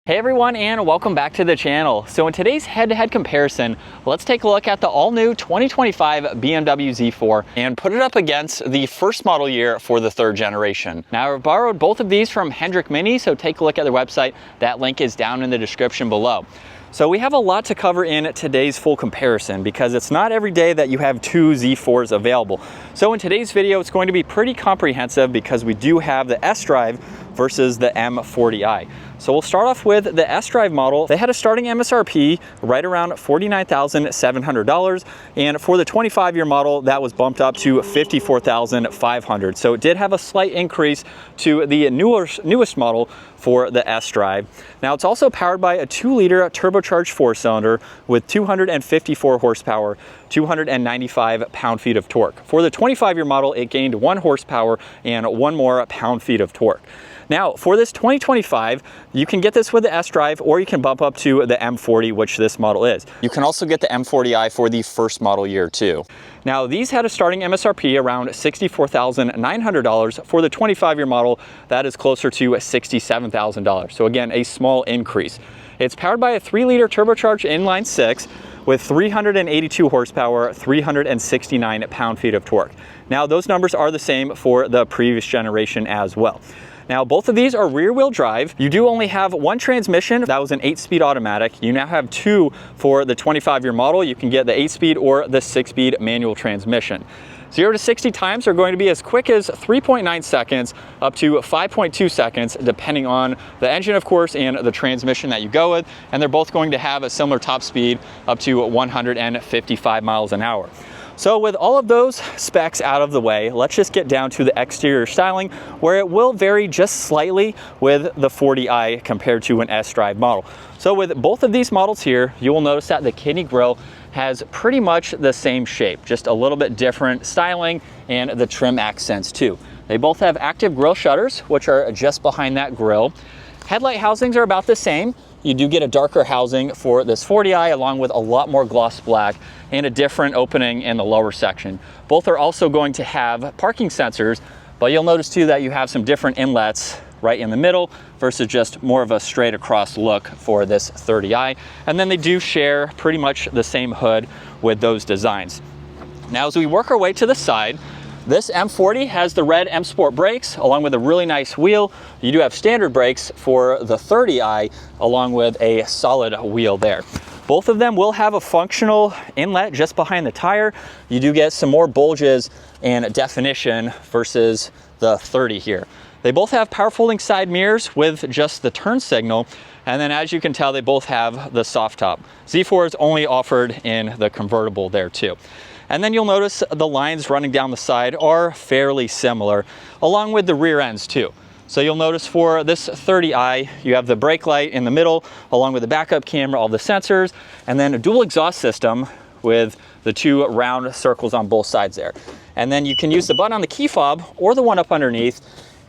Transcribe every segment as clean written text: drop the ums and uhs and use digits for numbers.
Hey everyone, and welcome back to the channel. So in today's head-to-head comparison, let's take a look at the all-new 2025 BMW Z4 and put it up against the first model year for the third generation. Now, I've borrowed both of these from Hendrick Mini, so take a look at their website. That link is down in the description below. So we have a lot to cover in today's full comparison because it's not every day that you have two Z4s available. So in today's video, it's going to be pretty comprehensive because we do have the sDrive versus the M40i. So we'll start off with the sDrive model. They had a starting MSRP right around $49,700, and for the 25-year model, that was bumped up to $54,500. So it did have a slight increase to the newest model for the sDrive. Now it's also powered by a 2-liter turbocharged 4-cylinder with 254 horsepower, 295 pound-feet of torque. For the 25-year model, it gained 1 horsepower and 1 more pound-feet of torque. Now, for this 2025, you can get this with the sDrive, or you can bump up to the M40, which this model is. You can also get the M40i for the first model year too. Now, these had a starting MSRP around $64,900. For the 25-year model, that is closer to $67,000. So again, a small increase. It's powered by a 3-liter turbocharged inline 6 with 382 horsepower, 369 pound-feet of torque. Now, those numbers are the same for the previous generation as well. Now, both of these are rear-wheel drive. You do only have one transmission. That was an 8-speed automatic. You now have 2 for the 25-year model. You can get the 8-speed or the 6-speed manual transmission. 0 to 60 times are going to be as quick as 3.9 seconds up to 5.2 seconds, depending on the engine, of course, and the transmission that you go with. And they're both going to have a similar top speed up to 155 miles an hour. So with all of those specs out of the way, let's just get down to the exterior styling, where it will vary just slightly with the 40i compared to an sDrive model. So with both of these models here, you will notice that the kidney grille has pretty much the same shape, just a little bit different styling and the trim accents too. They both have active grille shutters, which are just behind that grille. Headlight housings are about the same. You do get a darker housing for this 40i, along with a lot more gloss black and a different opening in the lower section. Both are also going to have parking sensors, but you'll notice too that you have some different inlets right in the middle versus just more of a straight across look for this 30i. And then they do share pretty much the same hood with those designs. Now, as we work our way to the side, this M40 has the red M Sport brakes along with a really nice wheel. You do have standard brakes for the 30i along with a solid wheel there. Both of them will have a functional inlet just behind the tire. You do get some more bulges and definition versus the 30 here. They both have power folding side mirrors with just the turn signal. And then as you can tell, they both have the soft top. Z4 is only offered in the convertible there too. And then you'll notice the lines running down the side are fairly similar, along with the rear ends too. So you'll notice for this 30i, you have the brake light in the middle, along with the backup camera, all the sensors, and then a dual exhaust system with the 2 round circles on both sides there. And then you can use the button on the key fob or the one up underneath,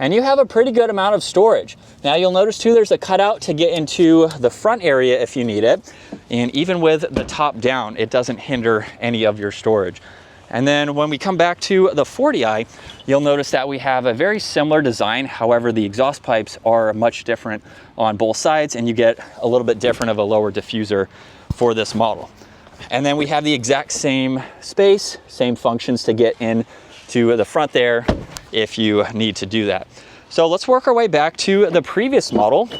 and you have a pretty good amount of storage. Now you'll notice too, there's a cutout to get into the front area if you need it. And even with the top down, it doesn't hinder any of your storage. And then when we come back to the 40i, you'll notice that we have a very similar design. However, the exhaust pipes are much different on both sides, and you get a little bit different of a lower diffuser for this model. And then we have the exact same space, same functions to get in to the front there if you need to do that. So let's work our way back to the previous model,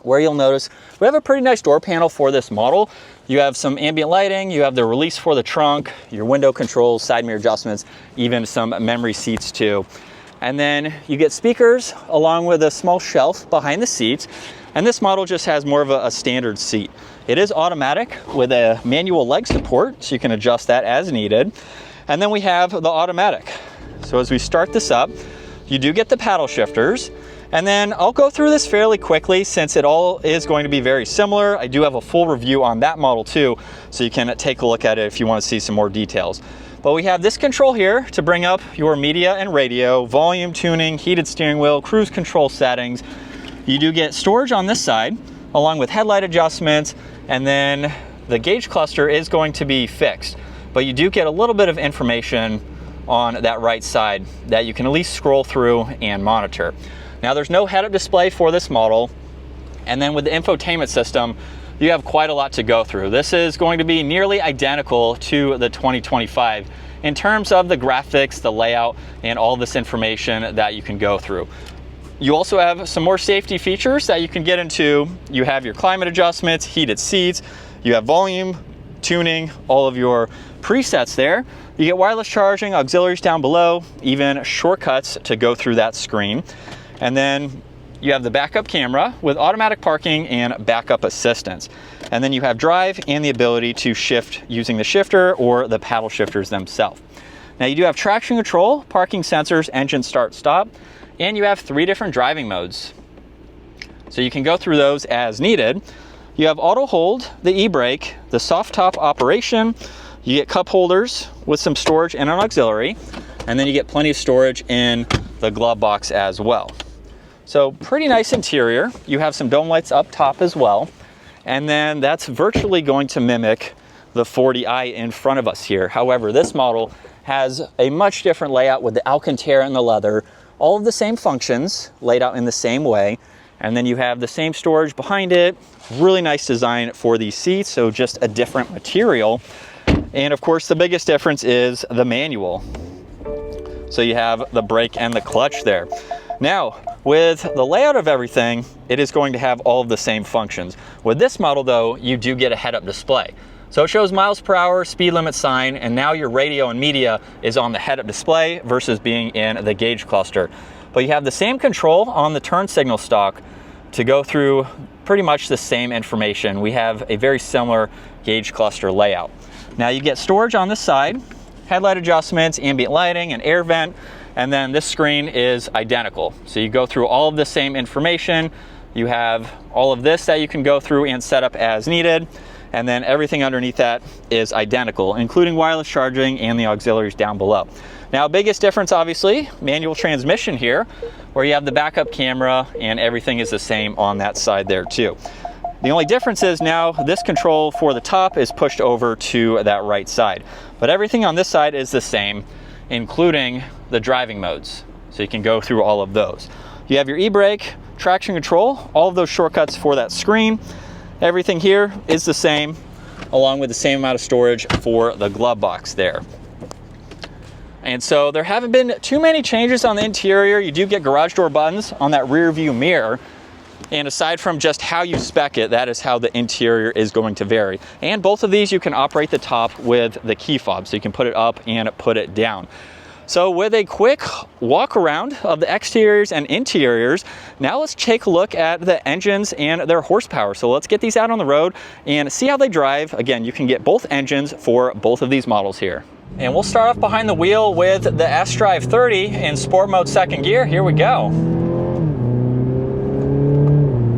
where you'll notice we have a pretty nice door panel for this model. You have some ambient lighting, you have the release for the trunk, your window controls, side mirror adjustments, even some memory seats too. And then you get speakers along with a small shelf behind the seats. And this model just has more of a standard seat. It is automatic with a manual leg support, so you can adjust that as needed. And then we have the automatic. So as we start this up, you do get the paddle shifters. And then I'll go through this fairly quickly since it all is going to be very similar. I do have a full review on that model too, so you can take a look at it if you want to see some more details. But we have this control here to bring up your media and radio, volume tuning, heated steering wheel, cruise control settings. You do get storage on this side, along with headlight adjustments, and then the gauge cluster is going to be fixed. But you do get a little bit of information on that right side that you can at least scroll through and monitor. Now, there's no head-up display for this model, And then with the infotainment system, you have quite a lot to go through. This is going to be nearly identical to the 2025 in terms of the graphics, the layout, and all this information that you can go through. You also have some more safety features that you can get into. You have your climate adjustments, heated seats, you have volume, tuning, all of your presets there. You get wireless charging, auxiliaries down below, even shortcuts to go through that screen. And then you have the backup camera with automatic parking and backup assistance. And then you have drive and the ability to shift using the shifter or the paddle shifters themselves. Now you do have traction control, parking sensors, engine start stop, and you have 3 different driving modes. So you can go through those as needed. You have auto hold, the e-brake, the soft top operation. You get cup holders with some storage and an auxiliary. And then you get plenty of storage in the glove box as well. So pretty nice interior. You have some dome lights up top as well. And then that's virtually going to mimic the 40i in front of us here. However, this model has a much different layout with the Alcantara and the leather, all of the same functions laid out in the same way. And then you have the same storage behind it. Really nice design for these seats, so just a different material. And of course, the biggest difference is the manual. So you have the brake and the clutch there. Now, with the layout of everything, it is going to have all of the same functions. With this model though, you do get a head-up display. So it shows miles per hour, speed limit sign, and now your radio and media is on the head-up display versus being in the gauge cluster. But you have the same control on the turn signal stalk to go through pretty much the same information. We have a very similar gauge cluster layout. Now you get storage on this side, headlight adjustments, ambient lighting, and air vent. And then this screen is identical. So you go through all of the same information. You have all of this that you can go through and set up as needed. And then everything underneath that is identical, including wireless charging and the auxiliaries down below. Now, biggest difference, obviously, manual transmission here, where you have the backup camera and everything is the same on that side there too. The only difference is now this control for the top is pushed over to that right side. But everything on this side is the same, including the driving modes. So you can go through all of those. You have your e-brake, traction control, all of those shortcuts for that screen. Everything here is the same, along with the same amount of storage for the glove box there. And so there haven't been too many changes on the interior. You do get garage door buttons on that rear view mirror. And aside from just how you spec it, that is how the interior is going to vary. And both of these, you can operate the top with the key fob, so you can put it up and put it down. So with a quick walk around of the exteriors and interiors, now let's take a look at the engines and their horsepower. So let's get these out on the road and see how they drive. Again, you can get both engines for both of these models here. And we'll start off behind the wheel with the sDrive30 in sport mode second gear. Here we go.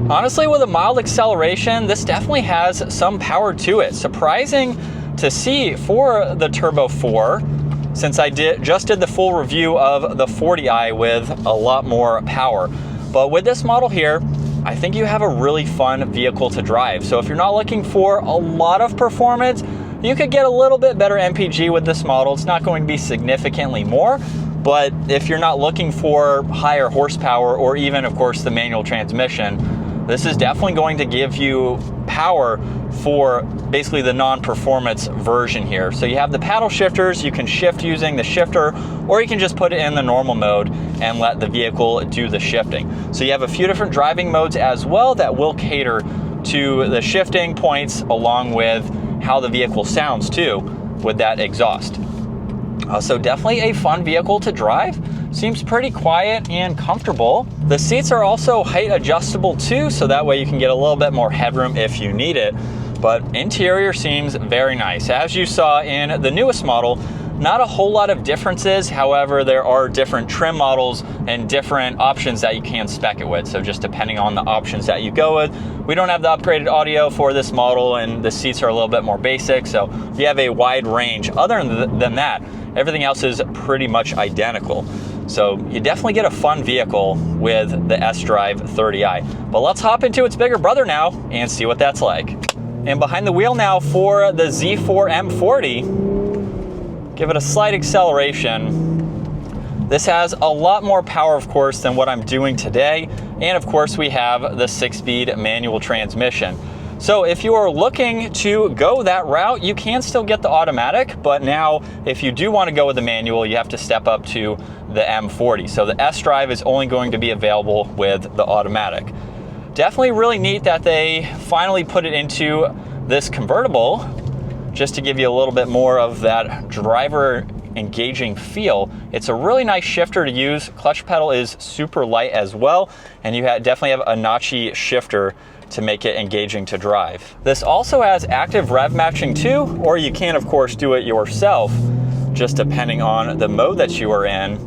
Honestly, with a mild acceleration, this definitely has some power to it. Surprising to see for the Turbo 4, since I just did the full review of the 40i with a lot more power. But with this model here, I think you have a really fun vehicle to drive. So if you're not looking for a lot of performance, you could get a little bit better MPG with this model. It's not going to be significantly more, but if you're not looking for higher horsepower or even, of course, the manual transmission, this is definitely going to give you power for basically the non-performance version here. So you have the paddle shifters, you can shift using the shifter, or you can just put it in the normal mode and let the vehicle do the shifting. So you have a few different driving modes as well that will cater to the shifting points along with how the vehicle sounds too with that exhaust. So definitely a fun vehicle to drive. Seems pretty quiet and comfortable. The seats are also height adjustable too, so that way you can get a little bit more headroom if you need it. But interior seems very nice. As you saw in the newest model, not a whole lot of differences. However, there are different trim models and different options that you can spec it with. So just depending on the options that you go with. We don't have the upgraded audio for this model, and the seats are a little bit more basic. So you have a wide range. Other than that, everything else is pretty much identical. So you definitely get a fun vehicle with the sDrive30i. But let's hop into its bigger brother now and see what that's like. And behind the wheel now for the Z4 M40, give it a slight acceleration. This has a lot more power, of course, than what I'm doing today. And of course, we have the 6-speed manual transmission. So if you are looking to go that route, you can still get the automatic, but now if you do want to go with the manual, you have to step up to the M40. So the sDrive is only going to be available with the automatic. Definitely really neat that they finally put it into this convertible, just to give you a little bit more of that driver engaging feel. It's a really nice shifter to use. Clutch pedal is super light as well, and you definitely have a notchy shifter to make it engaging to drive. This also has active rev matching too, or you can of course do it yourself, just depending on the mode that you are in.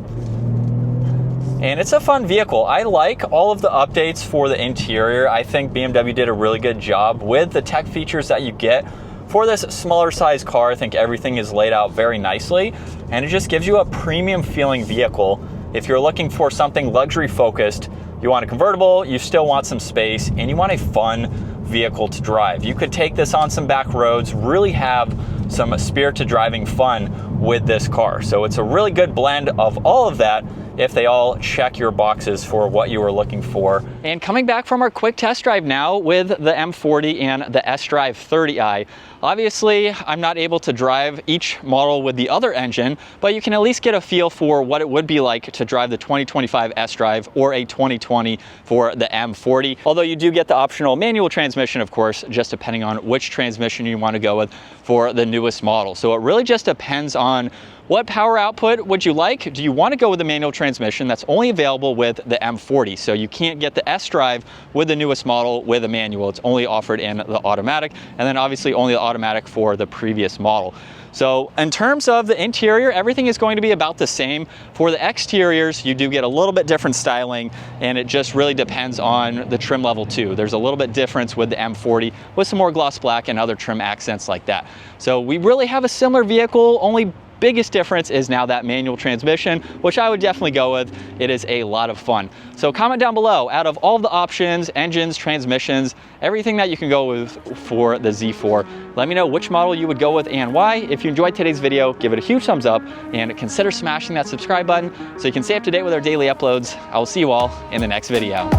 And it's a fun vehicle. I like all of the updates for the interior. I think BMW did a really good job with the tech features that you get. For this smaller size car, I think everything is laid out very nicely, and it just gives you a premium feeling vehicle. If you're looking for something luxury focused, you want a convertible, you still want some space, and you want a fun vehicle to drive. You could take this on some back roads, really have some spirited driving fun with this car. So it's a really good blend of all of that if they all check your boxes for what you were looking for. And coming back from our quick test drive now with the M40 and the sDrive30i. Obviously, I'm not able to drive each model with the other engine, but you can at least get a feel for what it would be like to drive the 2025 sDrive or a 2020 for the M40. Although you do get the optional manual transmission, of course, just depending on which transmission you want to go with for the newest model. So it really just depends on what power output would you like? Do you want to go with the manual transmission? That's only available with the M40. So you can't get the sDrive with the newest model with a manual. It's only offered in the automatic, and then obviously only the automatic for the previous model. So in terms of the interior, everything is going to be about the same. For the exteriors, you do get a little bit different styling, and it just really depends on the trim level too. There's a little bit difference with the M40 with some more gloss black and other trim accents like that. So we really have a similar vehicle, only biggest difference is now that manual transmission, which I would definitely go with. It is a lot of fun. So comment down below, out of all the options, engines, transmissions, everything that you can go with for the Z4, let me know which model you would go with and why. If you enjoyed today's video, give it a huge thumbs up and consider smashing that subscribe button so you can stay up to date with our daily uploads. I will see you all in the next video.